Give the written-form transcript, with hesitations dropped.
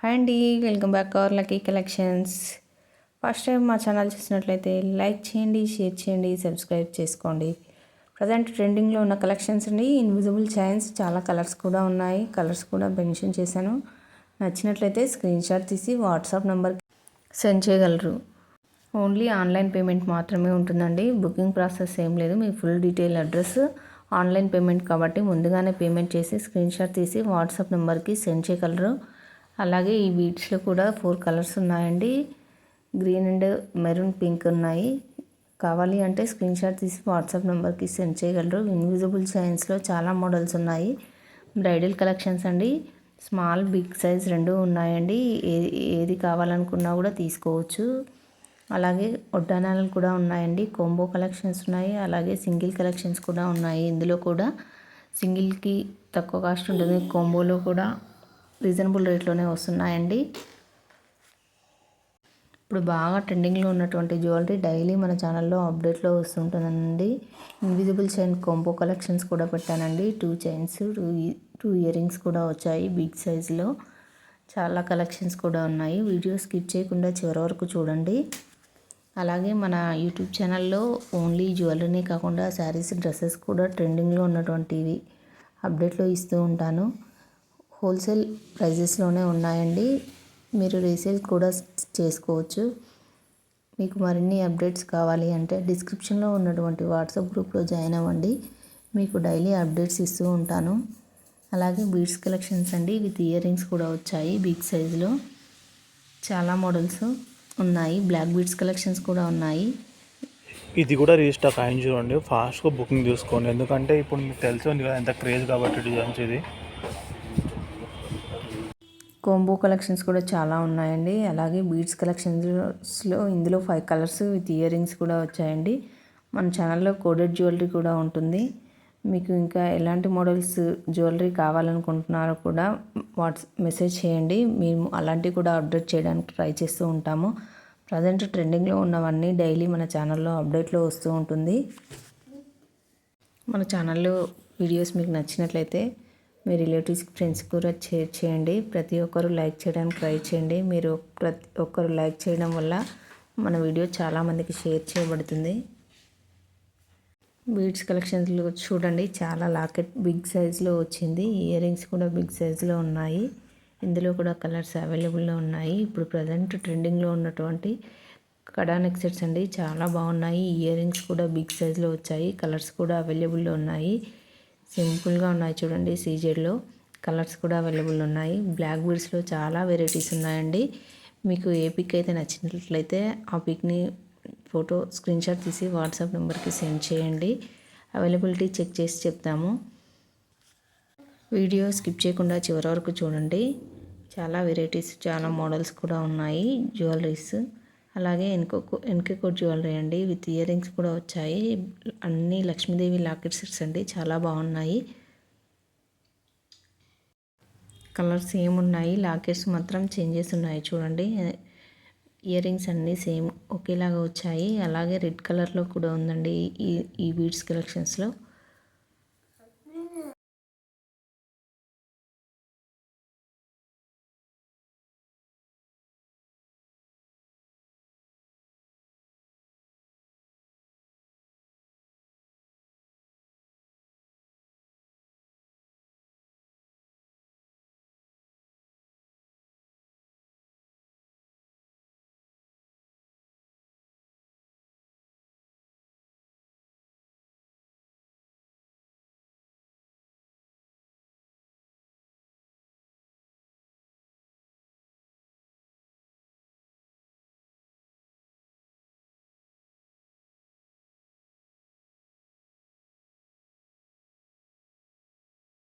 Hi అండి, welcome back our lucky collections. First time మా channel చూసినట్లయితే లైక్ చేయండి, షేర్ చేయండి, సబ్స్క్రైబ్ చేసుకోండి. ప్రజెంట్ ట్రెండింగ్లో ఉన్న కలెక్షన్స్ అండి. ఇన్విజిబుల్ చైన్స్ చాలా కలర్స్ కూడా ఉన్నాయి. కలర్స్ కూడా మెన్షన్ చేశాను. నచ్చినట్లయితే స్క్రీన్ షాట్ తీసి వాట్సాప్ నెంబర్కి సెండ్ చేయగలరు. ఓన్లీ ఆన్లైన్ పేమెంట్ మాత్రమే ఉంటుందండి. బుకింగ్ ప్రాసెస్ ఏం లేదు. మీ full detail address online payment కాబట్టి ముందుగానే పేమెంట్ చేసి స్క్రీన్ షాట్ తీసి వాట్సాప్ నెంబర్కి సెండ్ చేయగలరు. అలాగే ఈ బీడ్స్లో కూడా 4 కలర్స్ ఉన్నాయండి. గ్రీన్ అండ్ మెరూన్ పింక్ ఉన్నాయి. కావాలి అంటే స్క్రీన్ షాట్ తీసి వాట్సాప్ నెంబర్కి సెండ్ చేయగలరు. ఇన్విజిబుల్ చైన్స్లో చాలా మోడల్స్ ఉన్నాయి. బ్రైడల్ కలెక్షన్స్ అండి. స్మాల్ బిగ్ సైజ్ రెండు ఉన్నాయండి. ఏది కావాలనుకున్నా కూడా తీసుకోవచ్చు. అలాగే వడ్డానాలు కూడా ఉన్నాయండి. కోంబో కలెక్షన్స్ ఉన్నాయి. అలాగే సింగిల్ కలెక్షన్స్ కూడా ఉన్నాయి. ఇందులో కూడా సింగిల్కి తక్కువ కాస్ట్ ఉంటుంది. కోంబోలో కూడా రీజనబుల్ రేట్లోనే వస్తున్నాయండి. ఇప్పుడు బాగా ట్రెండింగ్లో ఉన్నటువంటి జ్యువెలరీ డైలీ మన ఛానల్లో అప్డేట్లో వస్తుంటుందండి. ఇన్విజిబుల్ చైన్ కాంబో కలెక్షన్స్ కూడా పెట్టానండి. 2 చైన్స్, 2 ఇయర్ రింగ్స్ కూడా వచ్చాయి బిగ్ సైజులో. చాలా కలెక్షన్స్ కూడా ఉన్నాయి. వీడియో స్కిప్ చేయకుండా చివరి వరకు చూడండి. అలాగే మన యూట్యూబ్ ఛానల్లో ఓన్లీ జ్యువెలరీనే కాకుండా శారీస్, డ్రెస్సెస్ కూడా ట్రెండింగ్లో ఉన్నటువంటివి అప్డేట్లో ఇస్తూ ఉంటాను. హోల్సేల్ ప్రైజెస్లోనే ఉన్నాయండి. మీరు రీసేల్ కూడా చేసుకోవచ్చు. మీకు మరిన్ని అప్డేట్స్ కావాలి అంటే డిస్క్రిప్షన్లో ఉన్నటువంటి వాట్సాప్ గ్రూప్లో జాయిన్ అవ్వండి. మీకు డైలీ అప్డేట్స్ ఇస్తూ ఉంటాను. అలాగే బీడ్స్ కలెక్షన్స్ అండి. విత్ ఇయర్ రింగ్స్ కూడా వచ్చాయి బిగ్ సైజులో. చాలా మోడల్స్ ఉన్నాయి. బ్లాక్ బీడ్స్ కలెక్షన్స్ కూడా ఉన్నాయి. ఇది కూడా రీస్టాక్ అయింది చూడండి. ఫాస్ట్గా బుకింగ్ చూసుకోండి. ఎందుకంటే ఇప్పుడు మీకు తెలిసింది కదా ఎంత క్రేజ్ కాబట్టి డిజైన్స్. ఇది కోంబో కలెక్షన్స్ కూడా చాలా ఉన్నాయండి. అలాగే బీడ్స్ కలెక్షన్స్లో ఇందులో 5 కలర్స్ విత్ ఇయర్ రింగ్స్ కూడా వచ్చాయండి. మన ఛానల్లో కోడెడ్ జ్యువెలరీ కూడా ఉంటుంది. మీకు ఇంకా ఎలాంటి మోడల్స్ జ్యువెలరీ కావాలనుకుంటున్నారో కూడా మెసేజ్ చేయండి. మేము అలాంటివి కూడా అప్డేట్ చేయడానికి ట్రై చేస్తూ ఉంటాము. ప్రజెంట్ ట్రెండింగ్లో ఉన్నవన్నీ డైలీ మన ఛానల్లో అప్డేట్లో వస్తూ ఉంటుంది. మన ఛానల్లో వీడియోస్ మీకు నచ్చినట్లయితే మీ రిలేటివ్స్, ఫ్రెండ్స్ కూడా షేర్ చేయండి. ప్రతి ఒక్కరు లైక్ చేయడానికి ట్రై చేయండి. మీరు ప్రతి ఒక్కరు లైక్ చేయడం వల్ల మన వీడియో చాలామందికి షేర్ చేయబడుతుంది. బీడ్స్ కలెక్షన్స్లో చూడండి. చాలా లాకెట్ బిగ్ సైజులో వచ్చింది. ఇయర్ రింగ్స్ కూడా బిగ్ సైజులో ఉన్నాయి. ఇందులో కూడా కలర్స్ అవైలబుల్లో ఉన్నాయి. ఇప్పుడు ప్రజెంట్ ట్రెండింగ్లో ఉన్నటువంటి కడా నెక్ సెట్స్ అండి. చాలా బాగున్నాయి. ఇయర్ రింగ్స్ కూడా బిగ్ సైజులో వచ్చాయి. కలర్స్ కూడా అవైలబుల్లో ఉన్నాయి. సింపుల్గా ఉన్నాయి చూడండి. సీజెడ్లో కలర్స్ కూడా అవైలబుల్ ఉన్నాయి. బ్లాక్ బీడ్స్లో చాలా వెరైటీస్ ఉన్నాయండి. మీకు ఏ పిక్ అయితే నచ్చినట్లయితే ఆ పిక్ని ఫోటో స్క్రీన్ షాట్ తీసి వాట్సాప్ నెంబర్కి సెండ్ చేయండి. అవైలబిలిటీ చెక్ చేసి చెప్తాము. వీడియో స్కిప్ చేయకుండా చివరి వరకు చూడండి. చాలా వెరైటీస్, చాలా మోడల్స్ కూడా ఉన్నాయి. జ్యువెలరీస్ అలాగే ఎన్కో జ్యువెలరీ అండి. విత్ ఇయర్ రింగ్స్ కూడా వచ్చాయి. అన్ని లక్ష్మీదేవి లాకెట్ సెట్స్ అండి. చాలా బాగున్నాయి. కలర్స్ సేమ్ ఉన్నాయి. లాకెట్స్ మాత్రం చేంజెస్ ఉన్నాయి చూడండి. ఇయర్ రింగ్స్ అన్నీ సేమ్ ఒకేలాగా వచ్చాయి. అలాగే రెడ్ కలర్లో కూడా ఉందండి ఈ బీడ్స్ కలెక్షన్స్లో.